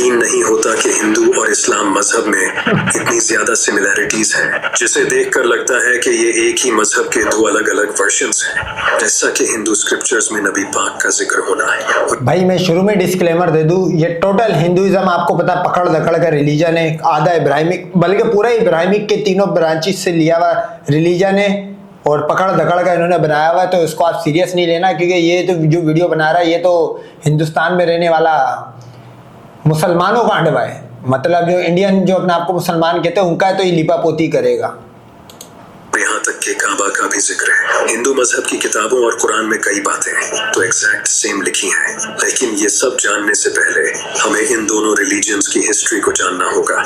यकीन नहीं होता कि हिंदू और इस्लाम मजहब में इतनी ज्यादा सिमिलैरिटीज हैं, जिसे देखकर लगता है कि ये एक ही मजहब के दो अलग अलग वर्जन्स हैं, जैसा कि हिंदू स्क्रिप्चर्स में नबी पाक का जिक्र होना है। भाई मैं शुरू में डिस्क्लेमर दे दूं, ये टोटल हिंदुइज्म आपको पता पकड़ दकड़ का रिलीजन है, आधा इब्राहिमिक बल्कि पूरा इब्राहिमिक के तीनों ब्रांचेस से लिया हुआ रिलीजन है और पकड़ दकड़ का इन्होंने बनाया हुआ है। तो इसको आप सीरियस नहीं लेना, क्योंकि ये तो जो वीडियो बना रहा है ये तो हिंदुस्तान में रहने वाला मुसलमानों का अंडवा है, मतलब जो इंडियन जो अपने आप को मुसलमान कहते हैं उनका तो ये लिपापोती करेगा। यहाँ तक के काबा का भी जिक्र है। हिंदू मजहब की किताबों और कुरान में कई बातें तो एग्जैक्ट सेम लिखी हैं, लेकिन ये सब जानने से पहले हमें इन दोनों रिलीजन्स की हिस्ट्री को जानना होगा।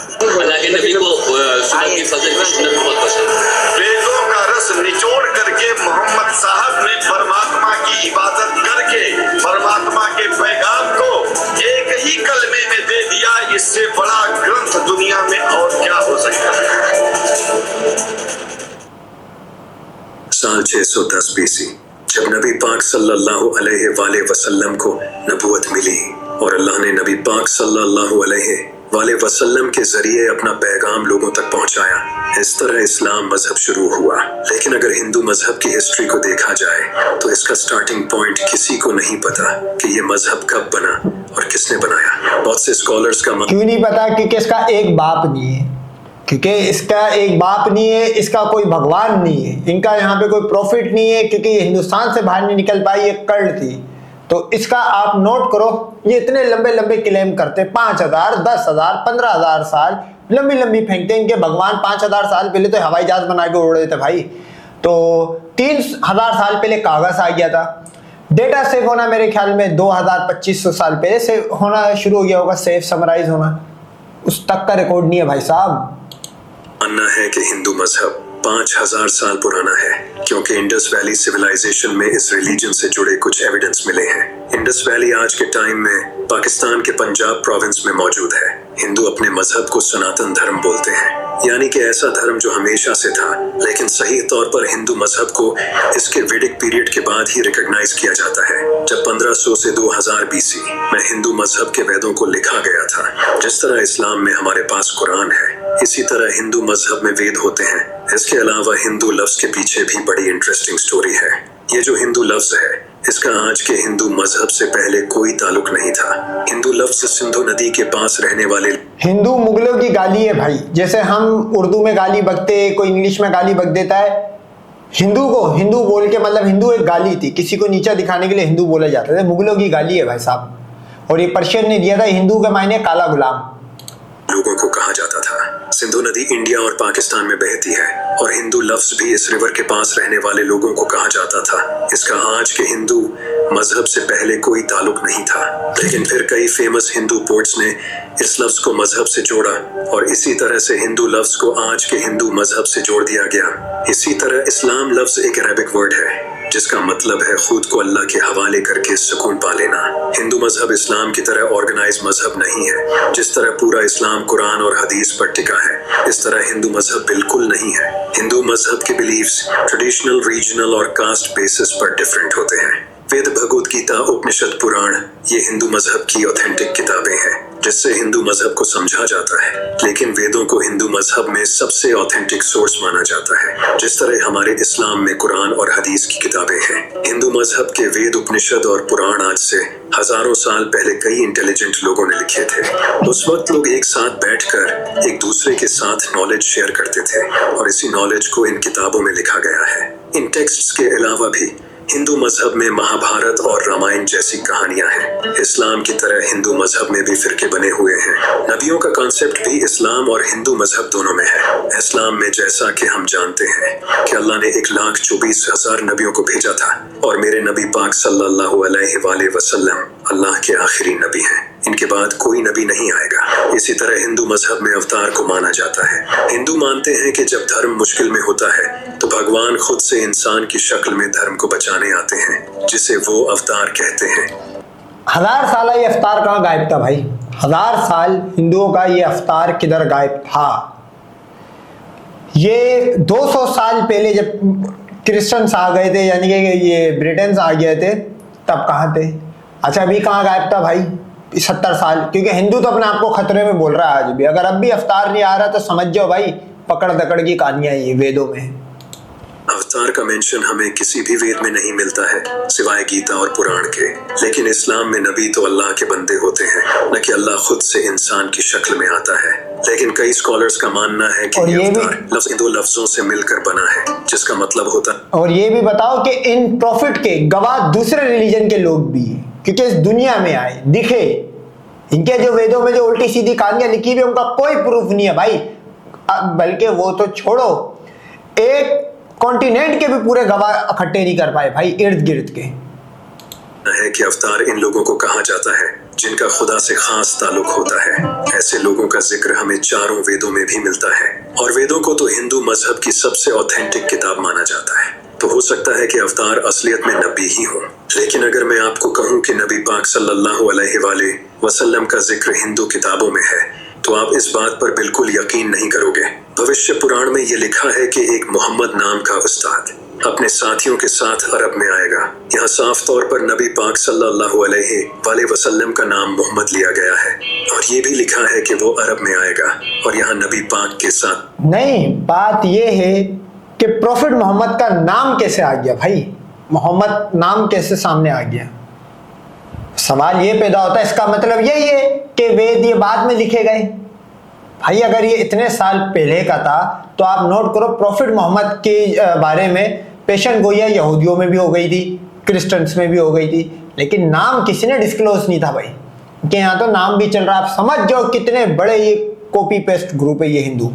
वेदों का रस निचोड़ करके मोहम्मद साहब ने परमात्मा की इबादत करके परमात्मा के पैगाम को एक ही कलमे में दे दिया। इससे बड़ा ग्रंथ दुनिया में और क्या हो सकता है। साल 610 बीसी जब नबी पाक सल्लल्लाहु अलैहि वसल्लम को नबूवत मिली और अल्लाह ने नबी पाक सल्लल्लाहु अलैहि वसल्लम के जरिए अपना पैगाम लोगों तक पहुंचाया, इस तरह इस्लाम मजहब शुरू हुआ। लेकिन अगर हिंदू मजहब की हिस्ट्री को देखा जाए तो इसका स्टार्टिंग पॉइंट किसी को नहीं पता कि ये मजहब कब बना और किसने बनाया। बहुत से स्कॉलर्स का क्यों नहीं पता? क्योंकि इसका एक बाप नहीं है, क्योंकि इसका एक बाप नहीं है, इसका कोई भगवान नहीं है, इनका यहाँ पे कोई प्रॉफिट नहीं है, क्योंकि ये हिंदुस्तान से बाहर नहीं निकल पाई, ये कर्ड थी। तो इसका आप नोट करो, ये इतने लंबे लंबे क्लेम करते 5000, 10,000, 15,000 साल लंबी लंबी फेंकते। इनके भगवान 5000 साल पहले तो हवाई जहाज बना के उड़ रहे थे भाई, तो 3000 साल पहले कागज आ गया था। डेटा सेव होना मेरे ख्याल में 2000-2500 साल पहले से होना शुरू हो गया होगा, सेव समराइज होना, उस तक का रिकॉर्ड नहीं है भाई साहब। मानना है कि हिंदू मजहब 5000 साल पुराना है, क्योंकि इंडस वैली सिविलाइजेशन में इस रिलीजन से जुड़े कुछ एविडेंस मिले हैं। इंडस वैली आज के टाइम में पाकिस्तान के पंजाब प्रोविंस में मौजूद है। हिंदू अपने मजहब को सनातन धर्म बोलते हैं, यानी कि ऐसा धर्म जो हमेशा से था, लेकिन सही तौर पर हिंदू मजहब को इसके वैदिक पीरियड के बाद ही रिकॉग्नाइज किया जाता है, जब 1500 से 2000 बीसी में हिंदू मजहब के वेदों को लिखा गया था। जिस तरह इस्लाम में हमारे पास कुरान है, इसी तरह हिंदू मजहब में वेद होते हैं। इसके अलावा हिंदू लफ्ज के पीछे भी बड़ी इंटरेस्टिंग स्टोरी है। ये जो हिंदू लफ्ज है, इसका आज के हिंदू मजहब से पहले कोई ताल्लुक नहीं था। हिंदू लफ्ज सिंधु नदी के पास रहने वाले हिंदू मुगलों की गाली है भाई, जैसे हम उर्दू में गाली बकते, कोई इंग्लिश में गाली बक देता है। हिंदू को हिंदू बोल के मतलब हिंदू एक गाली थी, किसी को नीचा दिखाने के लिए हिंदू बोले जाते थे। मुगलों की गाली है भाई साहब, और ये पर्शियन ने दिया था, हिंदू के मायने काला गुलाम लोगों को कहा जाता था। सिंधु नदी इंडिया और पाकिस्तान में बहती है और हिंदू लफ्ज भी इस रिवर के पास रहने वाले लोगों को कहा जाता था। इसका आज के हिंदू मजहब से पहले कोई ताल्लुक नहीं था, लेकिन फिर कई फेमस हिंदू पोर्ट्स ने इस लफ्ज को मजहब से जोड़ा और इसी तरह से हिंदू लफ्ज को आज के हिंदू मजहब से जोड़ दिया गया। इसी तरह इस्लाम लफ्ज एक अरबिक वर्ड है जिसका मतलब है खुद को अल्लाह के हवाले करके सुकून पा लेना। हिंदू मजहब इस्लाम की तरह ऑर्गेनाइज मजहब नहीं है। जिस तरह पूरा इस्लाम कुरान और हदीस पर टिका है, इस तरह हिंदू मजहब बिल्कुल नहीं है। हिंदू मजहब के बिलीव्स ट्रेडिशनल, रीजनल और कास्ट बेसिस पर डिफरेंट होते हैं। वेद, भगवद गीता, उपनिषद, पुराण ये हिंदू मजहब की ऑथेंटिक किताबें हैं जिससे हिंदू मजहब को समझा जाता है, लेकिन वेदों को हिंदू मजहब में सबसे ऑथेंटिक सोर्स माना जाता है। जिस तरह हमारे इस्लाम में कुरान और हदीस की किताबें हैं, हिंदू मजहब के वेद, उपनिषद और पुराण आज से हजारों साल पहले कई इंटेलिजेंट लोगों ने लिखे थे। उस वक्त लोग एक साथ बैठकर एक दूसरे के साथ नॉलेज शेयर करते थे और इसी नॉलेज को इन किताबों में लिखा गया है। इन टेक्स्ट्स के अलावा भी हिंदू मजहब में महाभारत और रामायण जैसी कहानियां हैं। इस्लाम की तरह हिंदू मजहब में भी फिरके बने हुए हैं। नबियों का कॉन्सेप्ट भी इस्लाम और हिंदू मजहब दोनों में है। इस्लाम में जैसा कि हम जानते हैं कि अल्लाह ने 1,24,000 नबियों को भेजा था और मेरे नबी पाक सल्लल्लाहु अलैहि वसल्लम अल्लाह के आखिरी नबी हैं। इनके बाद कोई नबी नहीं आएगा। इसी तरह हिंदू मजहब में अवतार को माना जाता है। हिंदू मानते हैं कि जब धर्म मुश्किल में होता है तो भगवान खुद से इंसान की शक्ल में धर्म को बचाने आते हैं, जिसे वो अवतार कहते हैं। 1000 साल ये अवतार कहाँ गायब था भाई? 1000 साल हिंदुओं का ये अवतार किधर गायब था? ये 200 साल पहले जब क्रिश्चियंस आ गए थे, यानी कि ये ब्रिटेन आ गए थे, तब कहाँ थे? अच्छा अभी कहाँ गायब था भाई? 70 साल, क्योंकि हिंदू तो अपने आप को खतरे में बोल रहा है आज भी। अगर अब भी अवतार नहीं आ रहा तो समझ जाओ भाई पकड़ दकड़ की कहानियां ये वेदों में। अवतार का मेंशन हमें किसी भी वेद में नहीं मिलता है सिवाय गीता और पुराण के। लेकिन इस्लाम में नबी तो अल्लाह के बंदे होते हैं, न कि अल्लाह खुद से इंसान की शक्ल में आता है। लेकिन कई स्कॉलर्स का मानना है कि ये अवतार लफ्ज इन दो लफ्जों से मिलकर बना है, जिसका मतलब होता है। और ये भी बताओ कि इन प्रॉफिट के गवाह दूसरे रिलीजन के लोग भी हैं, क्योंकि इस दुनिया में आए दिखे। इनके जो वेदों में जो उल्टी सीधी कहानियां लिखी हुई उनका कोई प्रूफ नहीं है भाई। बल्कि वो तो छोड़ो, एक कॉन्टिनेंट के भी पूरे गवाह इकट्ठे नहीं कर पाए भाई इर्द गिर्द के। है कि अवतार इन लोगों को कहा जाता है जिनका खुदा से खास ताल्लुक होता है। ऐसे लोगों का जिक्र हमें चारों वेदों में भी मिलता है, और वेदों को तो हिंदू मजहब की सबसे ऑथेंटिक किताब माना जाता है। तो हो सकता है कि अवतार असलियत में नबी ही हो। लेकिन अगर मैं आपको कहूं कि नबी पाक सल्लल्लाहु अलैहि वसल्लम का जिक्र हिंदू किताबों में है, तो आप इस बात पर बिल्कुल यकीन नहीं करोगे। भविष्य पुराण में ये लिखा है कि एक मोहम्मद नाम का उस्ताद अपने साथियों के साथ अरब में आएगा। यहाँ साफ तौर पर नबी पाक सल्लल्लाहु अलैहि वसल्लम का नाम मोहम्मद लिया गया है, और ये भी लिखा है कि वो अरब में आएगा और यहाँ नबी पाक के साथ नहीं। बात ये है कि प्रॉफिट मोहम्मद का नाम कैसे आ गया भाई, मोहम्मद नाम कैसे सामने आ गया। सवाल ये पैदा होता है, इसका मतलब यही है कि वेद ये बाद में लिखे गए। भाई अगर ये इतने साल पहले का था तो आप नोट करो प्रॉफिट मोहम्मद के बारे में पेशन गोइया यहूदियों में भी हो गई थी, क्रिश्चियंस में भी हो गई थी, लेकिन नाम किसी ने डिस्क्लोज नहीं था भाई। कि यहाँ तो नाम भी चल रहा है। आप समझ जाओ कितने बड़े ये कॉपी पेस्ट ग्रुप है ये हिंदू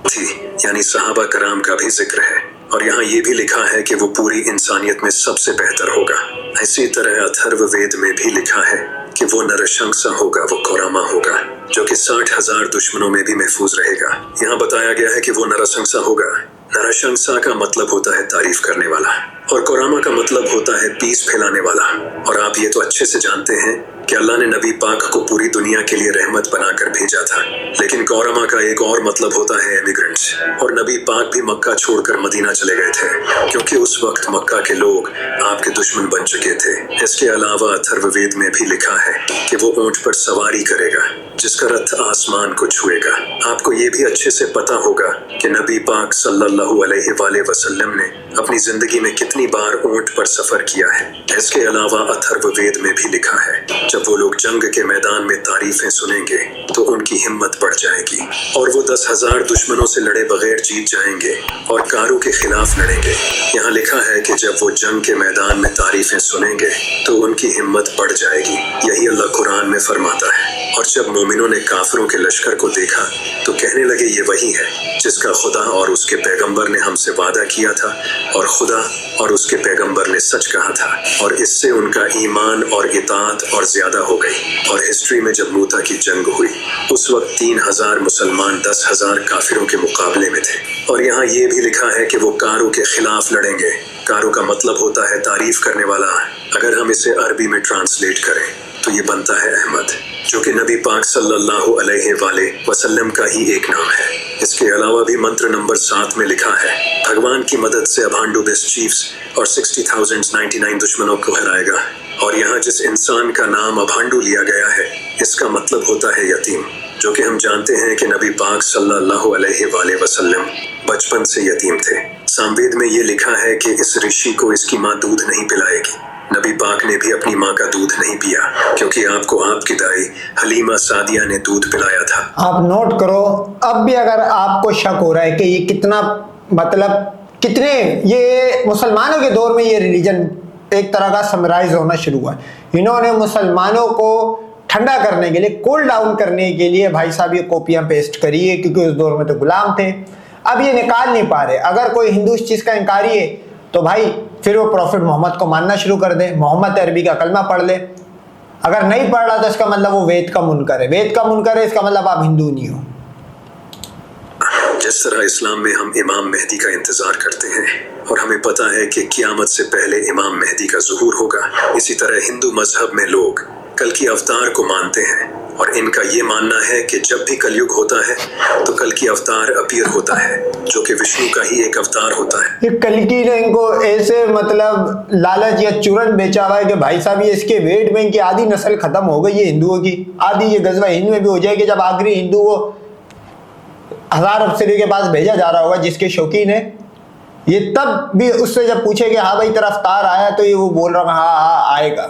थी, यानी सहाबा कराम का भी जिक्र है। और यहाँ ये भी लिखा है कि वो पूरी इंसानियत में सबसे बेहतर होगा। इसी तरह अथर्व वेद में भी लिखा है कि वो नरशंसा होगा, वो कोरामा होगा, जो कि 60,000 दुश्मनों में भी महफूज रहेगा। यहाँ बताया गया है कि वो नरशंसा होगा। नरशंसा का मतलब होता है तारीफ करने वाला, और कोरामा का मतलब होता है पीस फैलाने वाला। और आप ये तो अच्छे से जानते हैं कि अल्लाह ने नबी पाक को पूरी दुनिया के लिए रहमत बनाकर भेजा था। लेकिन कोरामा का एक और मतलब होता है एमिग्रेंट्स, और नबी पाक भी मक्का छोड़कर मदीना चले गए थे, क्योंकि उस वक्त मक्का के लोग आपके दुश्मन बन चुके थे। इसके अलावा अथर्ववेद में भी लिखा है कि वो ऊंट पर सवारी करेगा, जिसका रथ आसमान को छुएगा। आपको ये भी अच्छे से पता होगा कि नबी पाक सल्लल्लाहु अलैहि वसल्लम ने अपनी जिंदगी में कितनी बार ऊंट पर सफर किया है। इसके अलावा अथर्ववेद में भी लिखा है जब वो लोग जंग के मैदान में तारीफें सुनेंगे तो उनकी हिम्मत बढ़ जाएगी, और वो 10,000 दुश्मनों से लड़े बगैर जीत जाएंगे और कारों के खिलाफ लड़ेंगे। यहाँ लिखा है कि जब वो जंग के मैदान में तारीफें सुनेंगे तो उनकी हिम्मत बढ़ जाएगी। यही अल्लाह कुरान में फरमाता है। और जब मोमिनों ने काफिरों के लश्कर को देखा तो कहने लगे ये वही है जिसका खुदा और उसके पैगंबर ने हमसे वादा किया था, और खुदा और उसके पैगंबर ने सच कहा था, और इससे उनका ईमान और इताअत और ज्यादा हो गई। और हिस्ट्री में जब मूता की जंग हुई उस वक्त 3,000 मुसलमान 10,000 काफिरों के मुकाबले में थे। और यहाँ ये भी लिखा है कि वो कारों के खिलाफ लड़ेंगे। कारों का मतलब होता है तारीफ करने वाला। अगर हम इसे अरबी में ट्रांसलेट करें तो ये बनता है अहमद, जो कि नबी पाक सल्लल्लाहु अलैहि वसल्लम का ही एक नाम है। इसके अलावा भी मंत्र नंबर 7 में लिखा है भगवान की मदद से अभांडू बेस्ट चीफ्स और 60,099 दुश्मनों को हराएगा। और यहाँ जिस इंसान का नाम अभांडू लिया गया है इसका मतलब होता है यतीम, जो कि हम जानते हैं कि नबी पाक सल्लल्लाहु अलैहि वसल्लम बचपन से यतीम थे। सामवेद में ये लिखा है कि इस ऋषि को इसकी माँ दूध नहीं पिलाएगी। नबी पाक ने भी अपनी माँ का दूध नहीं पिया, क्योंकि आपको आपकी दाई हलीमा सादिया ने दूध पिलाया था। आप नोट करो, अब भी अगर आपको शक हो रहा है कि ये कितना मतलब कितने ये मुसलमानों के दौर में ये रिलीजन एक तरह का समराइज होना शुरू हुआ। इन्होंने मुसलमानों को ठंडा करने के लिए, कूल डाउन करने के लिए भाई साहब ये कॉपियां पेस्ट करी है, क्योंकि उस दौर में तो गुलाम थे। अब ये निकाल नहीं पा रहे। अगर कोई हिंदू इस चीज का इंकारी है तो भाई फिर वो प्रॉफिट मोहम्मद को मानना शुरू कर दे, मोहम्मद अरबी का कलमा पढ़ ले। अगर नहीं पढ़ रहा तो इसका मतलब वो वेद का मुनकर है। वेद का मुनकर है इसका मतलब आप हिंदू नहीं हो। जिस तरह इस्लाम में हम इमाम मेहदी का इंतजार करते हैं और हमें पता है कि क़यामत से पहले इमाम मेहदी का ज़ुहूर होगा, इसी तरह हिंदू मजहब में लोग कल की अवतार को मानते हैं और इनका ये मानना है कि जब भी कलयुग होता है तो कल की अवतार अपीयर होता है, जो कि विष्णु का ही एक अवतार होता है। ये कल्कि ने इनको ऐसे मतलब लालच या चूरन बेचा हुआ है कि भाई साहब ये इसके वेट में इनकी आधी नस्ल खत्म हो गई है हिंदुओं की, आधी ये गजवा हिंद में भी हो जाएगी जब आखिरी हिंदू को 1000 अफसरी के पास भेजा जा रहा होगा जिसके शौकीन है। ये तब भी उससे जब पूछे कि हाँ भाई तेरा अवतार आया तो ये वो बोल रहा हाँ हाँ आएगा।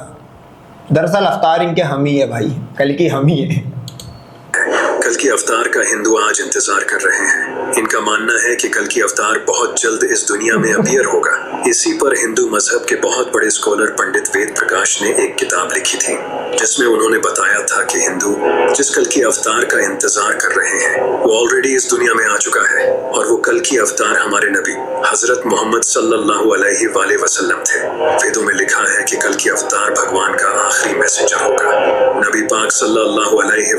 दरअसल अवतार इनके हम ही है भाई, कल की हम ही है। कल की अवतार का हिंदू आज इंतजार कर रहे हैं। इनका मानना है कि कल की अवतार बहुत जल्द इस दुनिया में अपीयर होगा। इसी पर हिंदू मजहब के बहुत बड़े स्कॉलर पंडित वेद प्रकाश ने एक किताब लिखी थी जिसमें उन्होंने बताया था कि हिंदू जिस कल की अवतार का इंतजार कर रहे हैं वो ऑलरेडी इस दुनिया में आ चुका है और वो कल की अवतार हमारे नबी हजरत मोहम्मद सल्लल्लाहु अलैहि वसल्लम थे। वेदों में लिखा है कि कल की अवतार भगवान का आखिरी मैसेंजर होगा। नबी पाक सल्लल्लाहु अलैहि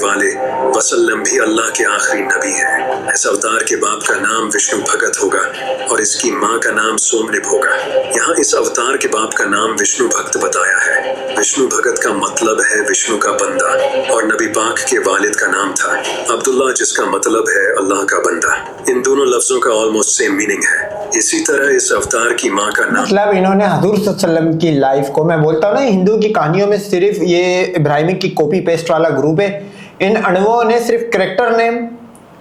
वसल्लम भी अल्लाह के आखिरी नबी हैं। इस अवतार के बाप का नाम विष्णु भगत होगा और इसकी माँ का नाम सोमनिप होगा। यहाँ इस अवतार के बाप का नाम विष्णु भक्त बताया है। विष्णु भगत का मतलब है विष्णु का बंदा और नबी पाक के वालिद का नाम था अब्दुल्ला जिसका मतलब है अल्लाह का बंदा। इन दोनों लफ्जों का ऑलमोस्ट सेम मीनिंग है। इसी तरह इस अवतार की माँ का नाम मतलब इन्होंने हजूर सल्लल्लाहु अलैहि वसल्लम की लाइफ को, मैं बोलता हूँ ना हिंदू की कहानियों में सिर्फ ये इब्राहिमिक की कॉपी पेस्ट वाला ग्रुप है। इन अणुओं ने सिर्फ करेक्टर नेम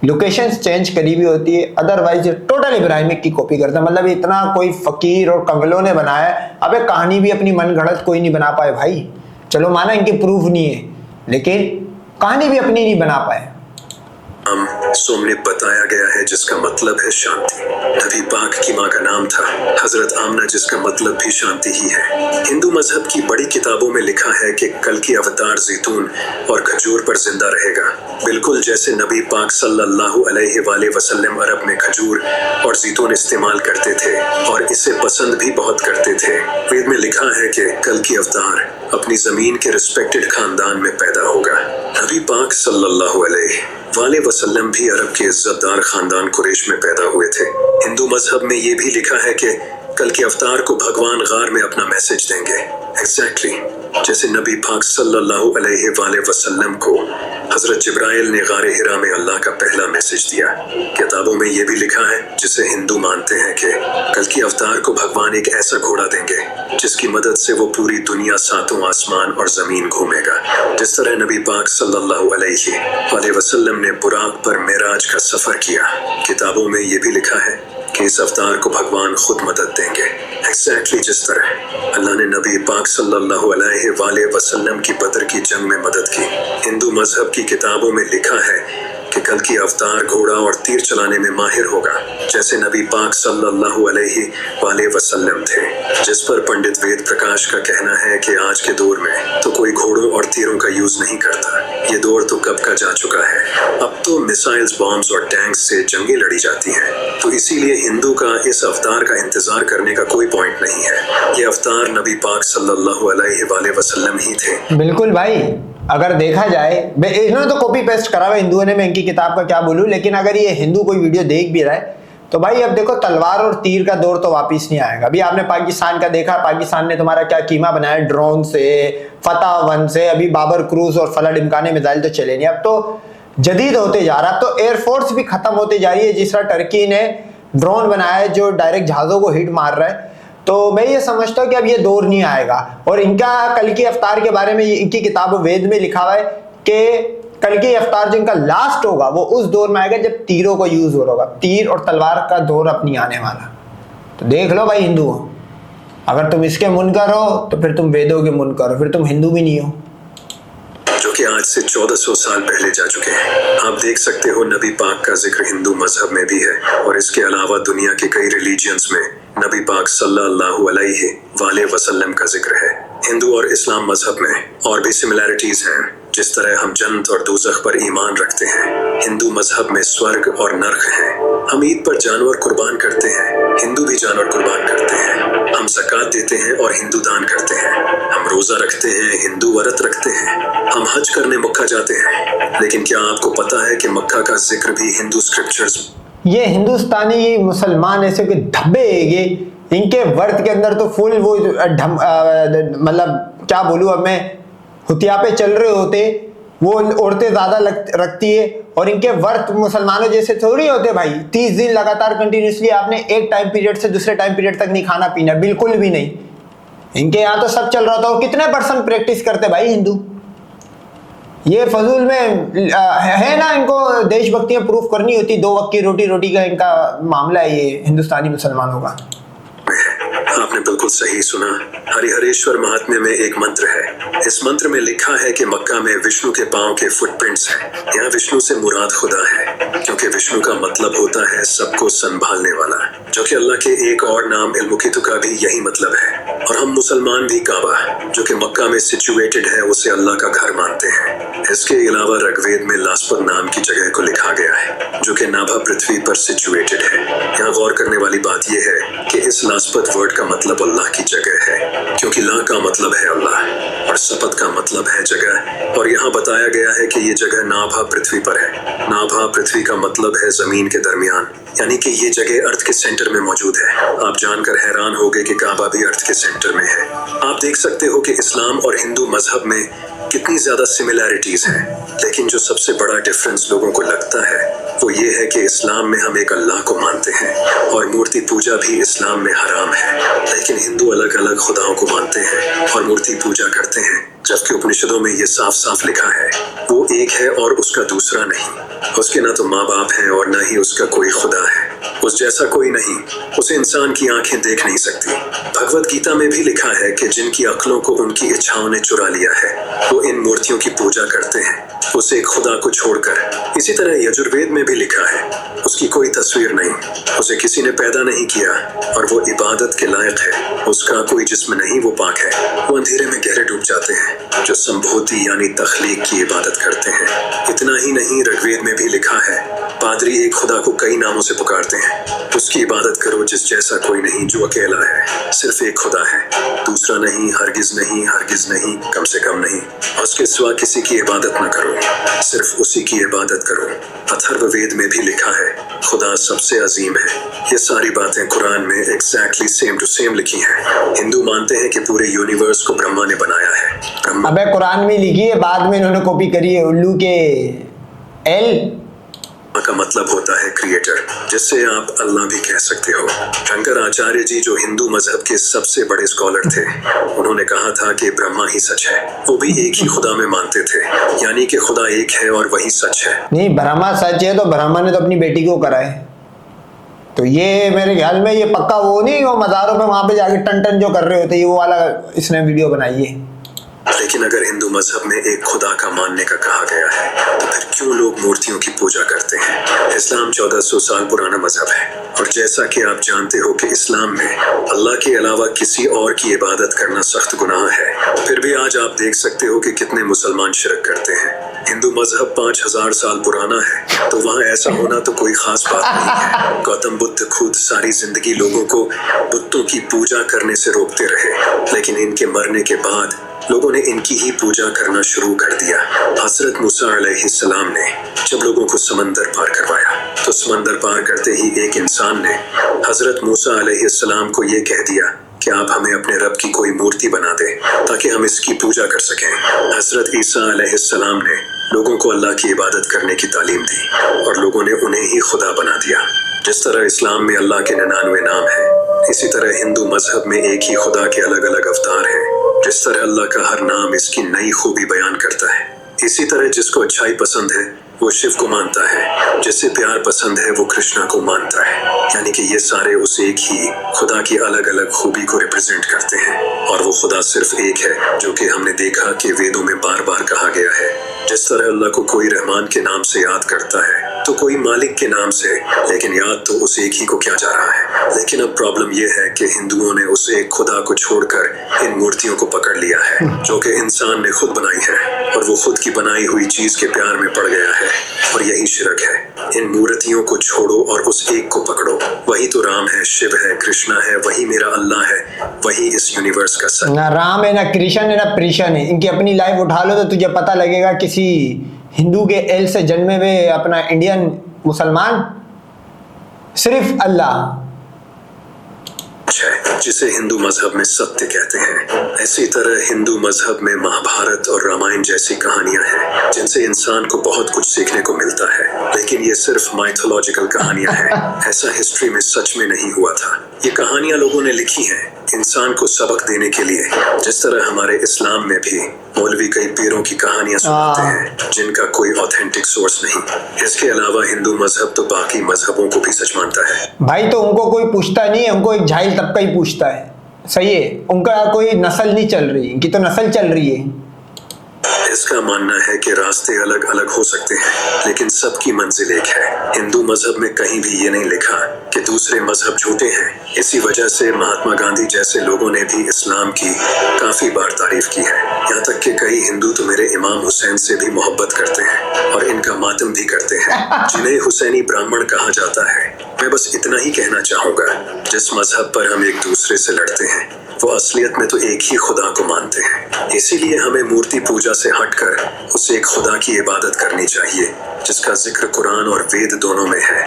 लोकेशंस चेंज करी हुई होती है, अदरवाइज टोटल इब्राहिमिक की कॉपी करता है। मतलब इतना कोई फकीर और कंगलों ने बनाया है। अबे कहानी भी अपनी मनगढ़ंत कोई नहीं बना पाए भाई। चलो माना इनकी प्रूफ नहीं है लेकिन कहानी भी अपनी नहीं बना पाए। सोमनिप बताया गया है जिसका मतलब है शांति। नबी पाक की माँ का नाम था हजरत आमना जिसका मतलब भी शांति ही है। हिंदू मजहब की बड़ी किताबों में लिखा है कि कल की अवतार जैतून और खजूर पर जिंदा रहेगा, बिल्कुल जैसे नबी पाक सल्लल्लाहु अलैहि वसल्लम अरब में खजूर और जैतून इस्तेमाल करते थे और इसे पसंद भी बहुत करते थे। वेद में लिखा है कि कल की अवतार अपनी जमीन के रिस्पेक्टेड खानदान में पैदा होगा। नबी पाक सल्लल्लाहु अलैहि वसल्लम भी अरब के इज्जतदार खानदान कुरैश में पैदा हुए थे। हिंदू मजहब में ये भी लिखा है कि कल के अवतार को भगवान गार में अपना मैसेज देंगे, एग्जैक्टली जैसे नबी पाक सल्लल्लाहु अलैहि वसल्लम को हजरत जिब्राइल ने गारे हिरा में अल्लाह का पहला मैसेज दिया। किताबों में ये भी लिखा है जिसे हिंदू मानते हैं कि कल की अवतार को भगवान एक ऐसा घोड़ा देंगे जिसकी मदद से वो पूरी दुनिया सातों आसमान और जमीन घूमेगा, जिस तरह नबी पाक सल्लल्लाहु अलैहि वसल्लम ने बुराक पर मेराज का सफर किया। किताबों में ये भी लिखा है कि इस अवतार को भगवान खुद मदद देंगे, एग्जैक्टली जिस तरह अल्लाह ने नबी पाक सल्लल्लाहु अलैहि वसल्लम की बदर की जंग में मदद की। हिंदू मजहब की किताबों में लिखा है कि कल की अवतार घोड़ा और तीर चलाने में माहिर होगा जैसे नबी पाक सल्लल्लाहु अलैहि वसल्लम थे, जिस पर पंडित वेद प्रकाश का कहना है कि आज के दौर में तो कोई घोड़ों और तीरों का यूज नहीं करता। ये दौर तो कब का जा चुका है। अब तो मिसाइल्स, बॉम्ब्स और टैंक्स से जंगें लड़ी जाती हैं, तो इसीलिए हिंदू का इस अवतार का इंतजार करने का कोई पॉइंट नहीं है। ये अवतार नबी पाक सल्लल्लाहु अलैहि वसल्लम ही थे। बिल्कुल भाई, अगर देखा जाए इन्होंने तो कॉपी पेस्ट करा हुआ हिंदुओं ने, मैं इनकी किताब का क्या बोलूं, लेकिन अगर ये हिंदू कोई वीडियो देख भी रहा है तो भाई अब देखो तलवार और तीर का दौर तो वापिस नहीं आएगा। अभी आपने पाकिस्तान का देखा, पाकिस्तान ने तुम्हारा क्या कीमा बनाया ड्रोन से, फतह 1 से, अभी बाबर क्रूज और फला डिमकाने मिसाइल तो चले नहीं। अब तो जदीद होते जा रहा है, अब तो एयरफोर्स भी खत्म होते जा रही है। जिस तरह टर्की ने ड्रोन बनाया है जो डायरेक्ट जहाजों को हिट मार रहा है, तो मैं ये समझता हूँ कि अब ये दौर नहीं आएगा। और इनका कल की अवतार के बारे में इनकी किताब वेद में लिखा हुआ है कि कल की अवतार जो इनका लास्ट होगा वो उस दौर में आएगा जब तीरों का यूज हो रहा होगा, तीर और तलवार का दौर अपनी आने वाला। तो देख लो भाई हिंदू हो, अगर तुम इसके मुनकर हो तो फिर तुम वेदों के मुनकर हो, फिर तुम हिंदू भी नहीं हो। जो कि आज से 1400 साल पहले जा चुके हैं। आप देख सकते हो नबी पाक का जिक्र हिंदू मजहब में भी है और इसके अलावा दुनिया के कई रिलीजियंस में नबी पाक सल्लल्लाहु अलैहि वसल्लम का जिक्र है। हिंदू और इस्लाम मजहब में और भी सिमिलैरिटीज हैं, जिस तरह हम जन्नत और दोज़ख पर ईमान रखते हैं। हिंदू मजहब में स्वर्ग और नरक है। हम ईद पर जानवर कुर्बान करते हैं, हिंदू भी जानवर कुर्बान करते हैं। हम ज़कात देते हैं और हिंदू दान करते हैं। हम रोजा रखते हैं, हिंदू व्रत रखते हैं। हम हज करने मक्का जाते हैं। लेकिन क्या आपको पता है कि मक्का का जिक्र भी हिंदू स्क्रिप्चर्स। ये हिंदुस्तानी मुसलमान ऐसे कोई धब्बे है, इनके वर्त के अंदर तो फुल वो मतलब क्या बोलूं, अब मैं हुतिया पे चल रहे होते वो औरतें ज़्यादा रखती है, और इनके व्रत मुसलमानों जैसे थोड़ी होते भाई। 30 दिन लगातार कंटिन्यूसली आपने एक टाइम पीरियड से दूसरे टाइम पीरियड तक नहीं खाना पीना, बिल्कुल भी नहीं। इनके यहाँ तो सब चल रहा था। और कितने % प्रैक्टिस करते भाई हिंदू? ये फजूल में है ना, इनको देशभक्तियां प्रूफ करनी होती। 2 वक्त की रोटी का इनका मामला है ये हिंदुस्तानी मुसलमानों का। आपने बिल्कुल सही सुना। हरिहरेश्वर महात्म्य में एक मंत्र है। इस मंत्र में लिखा है कि मक्का में विष्णु के पांव के फुटप्रिंट्स हैं। यहाँ विष्णु से मुराद खुदा है, क्योंकि विष्णु का मतलब होता है सबको संभालने वाला, जो कि अल्लाह के एक और नाम इल्मुकितु का भी यही मतलब है। और हम मुसलमान भी काबा, जो कि मक्का में सिचुएटेड है, उसे अल्लाह का घर मानते हैं। इसके अलावा ऋग्वेद में लास्पत नाम की जगह को लिखा गया है, जो कि नाभा पृथ्वी पर सिचुएटेड है। यहाँ गौर करने वाली बात यह है कि इस लास्पत वर्ड का मतलब अल्लाह की जगह है, क्योंकि ला का मतलब है अल्लाह और सपत का मतलब है जगह। और यहाँ बताया गया है कि ये जगह नाभा पृथ्वी पर है। नाभा पृथ्वी का मतलब है जमीन के दरमियान, यानी कि ये जगह अर्थ के सेंटर में मौजूद है। आप जानकर हैरान होंगे कि काबा भी अर्थ के सेंटर में है। आप देख सकते हो कि इस्लाम और हिंदू मजहब में कितनी ज्यादा सिमिलैरिटीज हैं, लेकिन जो सबसे बड़ा डिफरेंस लोगों को लगता है वो ये है कि इस्लाम में हम एक अल्लाह को मानते हैं और मूर्ति पूजा भी इस्लाम में हराम है, लेकिन हिंदू अलग अलग खुदाओं को मानते हैं और मूर्ति पूजा करते हैं। जबकि उपनिषदों में ये साफ साफ लिखा है वो एक है और उसका दूसरा नहीं। उसके ना तो माँ बाप हैं और ना ही उसका कोई खुदा है। उस जैसा कोई नहीं, उसे इंसान की आंखें देख नहीं सकती। भगवत गीता में भी लिखा है कि जिनकी अक्लों को उनकी इच्छाओं ने चुरा लिया है वो इन मूर्तियों की पूजा करते हैं, उसे एक खुदा को छोड़कर। इसी तरह यजुर्वेद में भी लिखा है उसकी कोई तस्वीर नहीं, उसे किसी ने पैदा नहीं किया और वो इबादत के लायक है। उसका कोई जिस्म नहीं, वो पाक है। वो अंधेरे में गहरे डूब जाते हैं जो संभूति यानी तख्लीक की इबादत करते हैं। इतना ही नहीं, ऋग्वेद में भी लिखा है पादरी एक खुदा को कई नामों से पुकारते हैं। उसकी इबादत करो जिस जैसा कोई नहीं, जो अकेला है। सिर्फ एक खुदा है, दूसरा नहीं, हरगिज नहीं, हरगिज नहीं, कम से कम नहीं। उसके सिवा किसी की इबादत न करो, सिर्फ उसी की इबादत करो। अथर्ववेद में भी लिखा है खुदा सबसे अजीम है। ये सारी बातें कुरान में एग्जैक्टली सेम टू सेम लिखी हैं। हिंदू मानते हैं कि पूरे यूनिवर्स को ब्रह्मा ने बनाया है। अबे कुरान में लिखी है, बाद में इन्होंने कॉपी करी है उल्लू के एल का मतलब होता है क्रिएटर, जिससे आप अल्लाह भी कह सकते हो। शंकराचार्य जी जो हिंदू मजहब के सबसे बड़े स्कॉलर थे, उन्होंने कहा था कि ब्रह्मा ही सच है। वो भी एक ही खुदा में मानते थे, यानी कि खुदा एक है और वही सच है। नहीं, ब्रह्मा सच है तो ब्रह्मा ने तो अपनी बेटी को करा है। तो ये मेरे ख्याल में ये पक्का वो नहीं, वो मज़ारों में वहां पे जाके टन टन जो कर रहे होते, ये वो वाला इसने वीडियो बनाई है। लेकिन अगर हिंदू मजहब में एक खुदा का मानने का कहा गया है तो फिर क्यों लोग मूर्तियों की पूजा करते हैं? इस्लाम 1400 साल पुराना मजहब है और जैसा कि आप जानते हो कि इस्लाम में अल्लाह के अलावा किसी और की इबादत करना सख्त गुनाह है। फिर भी आज आप देख सकते हो कि कितने मुसलमान शिरक करते हैं। हिंदू मजहब 5000 साल पुराना है, तो वहाँ ऐसा होना तो कोई खास बात नहीं है। गौतम बुद्ध खुद सारी जिंदगी लोगों को बुतों की पूजा करने से रोकते रहे, लेकिन इनके मरने के बाद लोगों ने इनकी ही पूजा करना शुरू कर दिया। हजरत मूसा अलैहिस्सलाम ने जब लोगों को समंदर पार करवाया तो समंदर पार करते ही एक इंसान ने हजरत मूसा अलैहिस्सलाम को ये कह दिया कि आप हमें अपने रब की कोई मूर्ति बना दे ताकि हम इसकी पूजा कर सकें। हजरत ईसा अलैहिस्सलाम ने लोगों को अल्लाह की इबादत करने की तालीम दी और लोगों ने उन्हें ही खुदा बना दिया। जिस तरह इस्लाम में अल्लाह के 99 नाम है, इसी तरह हिंदू मजहब में एक ही खुदा के अलग अलग अवतार हैं। जिस तरह अल्लाह का हर नाम इसकी नई खूबी बयान करता है, इसी तरह जिसको अच्छाई पसंद है वो शिव को मानता है, जिससे प्यार पसंद है वो कृष्णा को मानता है। यानी कि ये सारे उस एक ही खुदा की अलग अलग खूबी को रिप्रेजेंट करते हैं और वो खुदा सिर्फ एक है, जो कि हमने देखा कि वेदों में बार बार कहा गया है। जिस तरह अल्लाह को कोई रहमान के नाम से याद करता है तो कोई मालिक के नाम से, लेकिन याद तो उस एक ही को किया जा रहा है। लेकिन अब प्रॉब्लम यह है कि हिंदुओं ने उस एक खुदा को छोड़कर इन मूर्तियों को पकड़ लिया है, जो कि इंसान ने खुद बनाई है और वो खुद की बनाई हुई चीज के प्यार में पड़ गया है और यही शिरक है। इन मूर्तियों को छोड़ो और उस एक को पकड़ो। वही तो राम है, शिव है, कृष्णा है, वही मेरा अल्लाह है, वही इस यूनिवर्स का सच। ना राम है, ना कृष्ण है, ना प्रीशन है। इनकी अपनी लाइफ उठा लो तो तुझे पता लगेगा किसी हिंदू के एल से जन्मे हुए अपना इंडियन मुसलमान सिर्फ अल्लाह है। जिसे हिंदू मजहब में सत्य कहते हैं। इसी तरह हिंदू मजहब में महाभारत और रामायण जैसी कहानियां हैं जिनसे इंसान को बहुत कुछ सीखने को मिलता है, लेकिन ये सिर्फ माइथोलॉजिकल कहानियां हैं। ऐसा हिस्ट्री में सच में नहीं हुआ था। ये कहानियां लोगों ने लिखी हैं इंसान को सबक देने के लिए, जिस तरह हमारे इस्लाम में भी मौलवी कई पीरों की कहानियां सुनाते हैं जिनका कोई ऑथेंटिक सोर्स नहीं। इसके अलावा हिंदू मजहब तो बाकी मजहबों को भी सच मानता है। भाई तो उनको कोई पूछता नहीं है, उनको एक जाहिल तबका ही पूछता है। सही है, उनका कोई नस्ल नहीं चल रही, इनकी तो नस्ल चल रही है। इसका मानना है कि रास्ते अलग अलग हो सकते हैं लेकिन सबकी मंजिल एक है। हिंदू मजहब में कहीं भी ये नहीं लिखा कि दूसरे मजहब झूठे हैं। इसी वजह से महात्मा गांधी जैसे लोगों ने भी इस्लाम की काफी बार तारीफ की है। यहाँ तक कि कई हिंदू तो मेरे इमाम हुसैन से भी मोहब्बत करते हैं और इनका मातम भी करते हैं, जिन्हें हुसैनी ब्राह्मण कहा जाता है। मैं बस इतना ही कहना चाहूंगा, जिस मजहब पर हम एक दूसरे से लड़ते हैं वो असलियत में तो एक ही खुदा को मानते हैं। इसीलिए हमें मूर्ति पूजा से हटकर उस एक खुदा की इबादत करनी चाहिए जिसका जिक्र कुरान और वेद दोनों में है।